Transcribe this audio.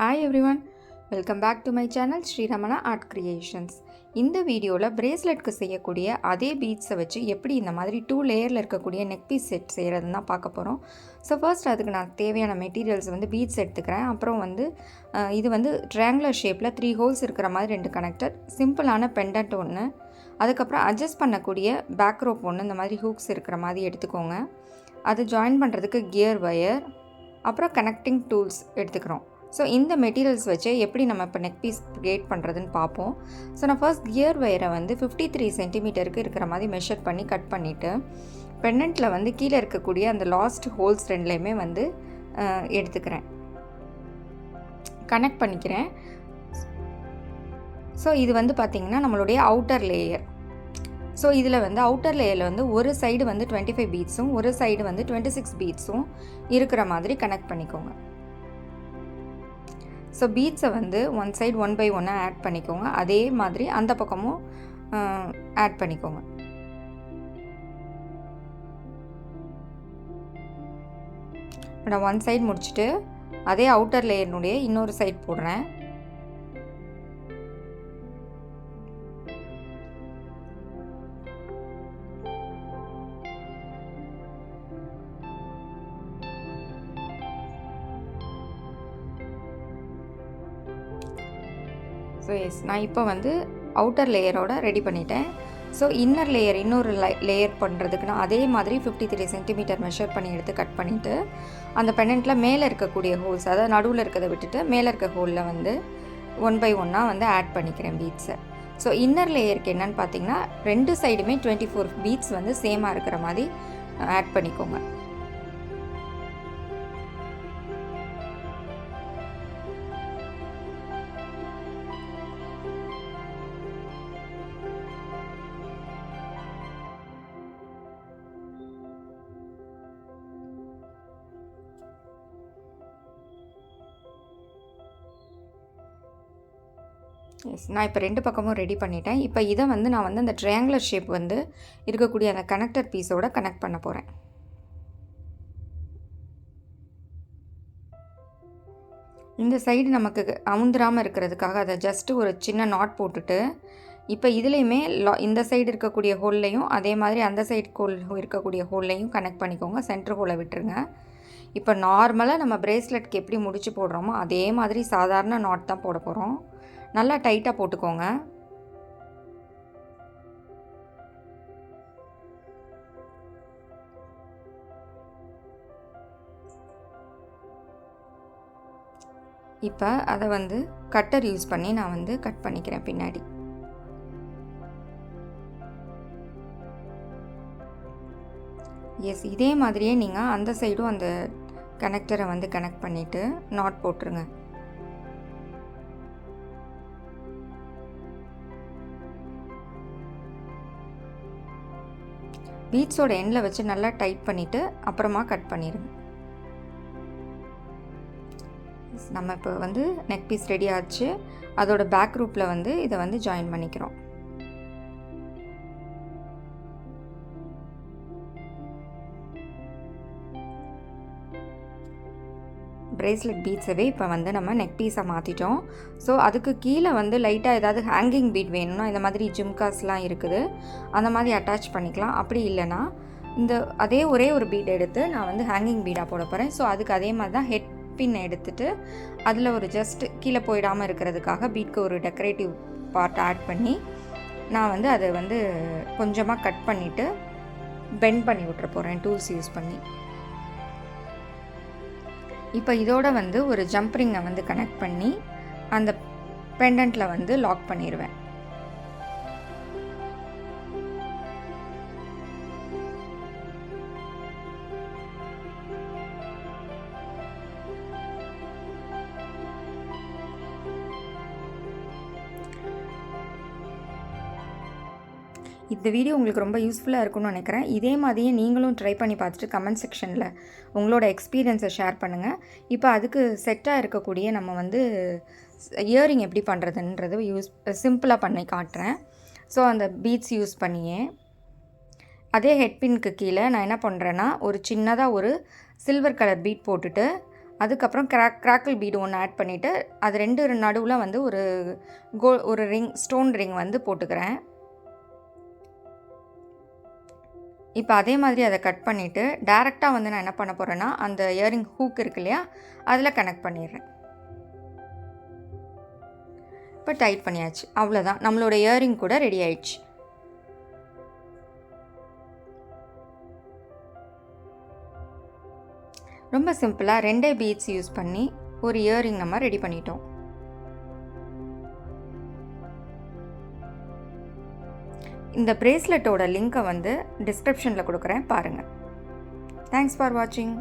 Hi everyone, welcome back to my channel Sri Ramana Art Creations. இந்த வீடியோவில் பிரேஸ்லெட்க்கு செய்யக்கூடிய அதே பீட்ஸை வச்சு எப்படி இந்த மாதிரி 2 லேயரில் இருக்கக்கூடிய நெக் பீஸ் செட் செய்கிறதுன்னு தான் பார்க்க போகிறோம். ஸோ ஃபர்ஸ்ட் அதுக்கு நான் தேவையான மெட்டீரியல்ஸ் பீட்ஸ் எடுத்துக்கிறேன். அப்புறம் இது ட்ரையாங்குலர் ஷேப்பில் 3 ஹோல்ஸ் இருக்கிற மாதிரி 2 கனெக்டர், சிம்பிளான பெண்டன்ட் ஒன்று, அதுக்கப்புறம் அட்ஜஸ்ட் பண்ணக்கூடிய பேக் ரோப் ஒன்று, இந்த மாதிரி ஹூக்ஸ் இருக்கிற மாதிரி எடுத்துக்கோங்க. அது ஜாயின் பண்ணுறதுக்கு கியர் வயர், அப்புறம் கனெக்டிங் டூல்ஸ் எடுத்துக்கிறோம். ஸோ இந்த மெட்டீரியல்ஸ் வச்சு எப்படி நம்ம இப்போ நெக் பீஸ் க்ரியேட் பண்ணுறதுன்னு பார்ப்போம். ஸோ நான் ஃபர்ஸ்ட் கியர் வயரை 53 சென்டிமீட்டருக்கு இருக்கிற மாதிரி மெஷர் பண்ணி கட் பண்ணிவிட்டு, பெண்டன்ட்டில் கீழே இருக்கக்கூடிய அந்த லாஸ்ட் ஹோல்ஸ் ரெண்டுலேயுமே எடுத்துக்கிறேன், கனெக்ட் பண்ணிக்கிறேன். ஸோ இது பார்த்திங்கன்னா நம்மளுடைய அவுட்டர் லேயர். ஸோ இதில் அவுட்டர் லேயரில் ஒரு சைடு 25 பீட்ஸும் ஒரு சைடு 26 பீட்ஸும் இருக்கிற மாதிரி கனெக்ட் பண்ணிக்கோங்க. ஸோ பீட்ஸை ஒன் சைடு 1 by 1 ஆட் பண்ணிக்கோங்க. அதே மாதிரி அந்த பக்கமும் ஆட் பண்ணிக்கோங்க. நான் ஒன் சைடு முடிச்சுட்டு அதே அவுட்டர் லேயர்னுடைய இன்னொரு சைடு போடுறேன். ஸோ நான் இப்போ அவுட்டர் லேயரோட ரெடி பண்ணிட்டேன். ஸோ இன்னர் லேயர் இன்னொரு லேயர் பண்ணுறதுக்கு நான் அதே மாதிரி 53 சென்டிமீட்டர் மெஷர் பண்ணி எடுத்து கட் பண்ணிவிட்டு, அந்த பெண்டன்ட்டில் மேலே இருக்கக்கூடிய ஹோல்ஸ், அதாவது நடுவில் இருக்கிறத விட்டுட்டு மேலே இருக்க ஹோலில் 1 by 1 ஆட் பண்ணிக்கிறேன் பீட்ஸை. ஸோ இன்னர் லேயருக்கு என்னென்னு பார்த்தீங்கன்னா 2 சைடுமே 24 பீட்ஸ் சேமாக இருக்கிற மாதிரி ஆட் பண்ணிக்கோங்க. நான் இப்போ 2 பக்கமும் ரெடி பண்ணிட்டேன். இப்போ இதை நான் அந்த ட்ரையாங்குலர் ஷேப் இருக்கக்கூடிய அந்த கனெக்டர் பீஸோட கனெக்ட் பண்ண போகிறேன். இந்த சைடு நமக்கு அமுந்துராமல் இருக்கிறதுக்காக அதை ஜஸ்ட்டு ஒரு சின்ன நாட் போட்டுட்டு, இப்போ இதுலேயுமே இந்த சைடு இருக்கக்கூடிய ஹோல்லையும் அதே மாதிரி அந்த சைடு இருக்கக்கூடிய ஹோல்லையும் கனெக்ட் பண்ணிக்கோங்க. சென்டர் ஹோலை விட்டுருங்க. இப்போ நார்மலாக நம்ம பிரேஸ்லெட்க்கு எப்படி முடிச்சு போடுறோமோ அதே மாதிரி சாதாரண நாட் தான் போட போகிறோம். நல்லா டைட்டாக போட்டுக்கோங்க. இப்போ அதை கட்டர் யூஸ் பண்ணி நான் கட் பண்ணிக்கிறேன் பின்னாடி. இதே மாதிரியே நீங்கள் அந்த சைடும் அந்த கனெக்டரை கனெக்ட் பண்ணிவிட்டு நாட் போட்டுருங்க. பீட்ஸோட எண்டில் வச்சு நல்லா டைட் பண்ணிவிட்டு அப்புறமா கட் பண்ணிடுங்க. நம்ம இப்போ நெக் பீஸ் ரெடி ஆச்சு. அதோட பேக் ரூப்பில் இதை ஜாயின் பண்ணிக்கிறோம். பிரேஸ்லெட் பீட்ஸவே இப்போ நம்ம நெக் பீஸை மாற்றிட்டோம். ஸோ அதுக்கு கீழே லைட்டாக ஏதாவது ஹேங்கிங் பீட் வேணும்னா இந்த மாதிரி ஜிம்காஸ்லாம் இருக்குது, அந்த மாதிரி அட்டாச் பண்ணிக்கலாம். அப்படி இல்லைனா அதே ஒரே ஒரு பீட் எடுத்து நான் ஹேங்கிங் பீடாக போட போகிறேன். ஸோ அதுக்கு அதே மாதிரி தான் ஹெட் பின் எடுத்துகிட்டு அதில் ஒரு ஜஸ்ட் கீழே போயிடாமல் இருக்கிறதுக்காக பீட்க்கு ஒரு டெக்கரேட்டிவ் பார்ட் ஆட் பண்ணி நான் அதை கொஞ்சமாக கட் பண்ணிவிட்டு பெண்ட் பண்ணி விட்டுற போகிறேன் டூல்ஸ் யூஸ் பண்ணி. இப்போ இதோட ஒரு ஜம்ப் ரிங்கை கனெக்ட் பண்ணி அந்த பெண்டன்ட்டில் லாக் பண்ணிடுவேன். இந்த வீடியோ உங்களுக்கு ரொம்ப யூஸ்ஃபுல்லாக இருக்கும்னு நினைக்கிறேன். இதே மாதிரியே நீங்களும் ட்ரை பண்ணி பார்த்துட்டு கமெண்ட் செக்ஷனில் உங்களோட எக்ஸ்பீரியன்ஸை ஷேர் பண்ணுங்கள். இப்போ அதுக்கு செட்டாக இருக்கக்கூடிய நம்ம இயரிங் எப்படி பண்ணுறதுன்றது சிம்பிளாக பண்ணி காட்டுறேன். ஸோ அந்த பீட்ஸ் யூஸ் பண்ணியே அதே ஹெட் பின்க்கு கீழே நான் என்ன பண்ணுறேன்னா ஒரு சின்னதாக ஒரு சில்வர் கலர் பீட் போட்டுட்டு அதுக்கப்புறம் கிராக்கிள் பீடு ஒன்று ஆட் பண்ணிவிட்டு அது 2 நடுவில் வந்து ஒரு ஸ்டோன் ரிங் வந்து போட்டுக்கிறேன். இப்போ அதே மாதிரி அதை கட் பண்ணிவிட்டு டைரெக்டாக வந்து நான் என்ன பண்ண போகிறேன்னா அந்த இயரிங் ஹூக் இருக்கு இல்லையா, அதில் கனெக்ட் பண்ணிடுறேன். இப்போ டைட் பண்ணியாச்சு. அவ்வளோதான், நம்மளோட இயரிங் கூட ரெடி ஆயிடுச்சு. ரொம்ப சிம்பிளாக 2 பீட்ஸ் யூஸ் பண்ணி ஒரு இயரிங் நம்ம ரெடி பண்ணிட்டோம். இந்த பிரேஸ்லெட்டோட லிங்க்கை வந்து டிஸ்கிரிப்ஷனில் கொடுக்குறேன், பாருங்கள். தேங்க்ஸ் ஃபார் வாட்சிங்.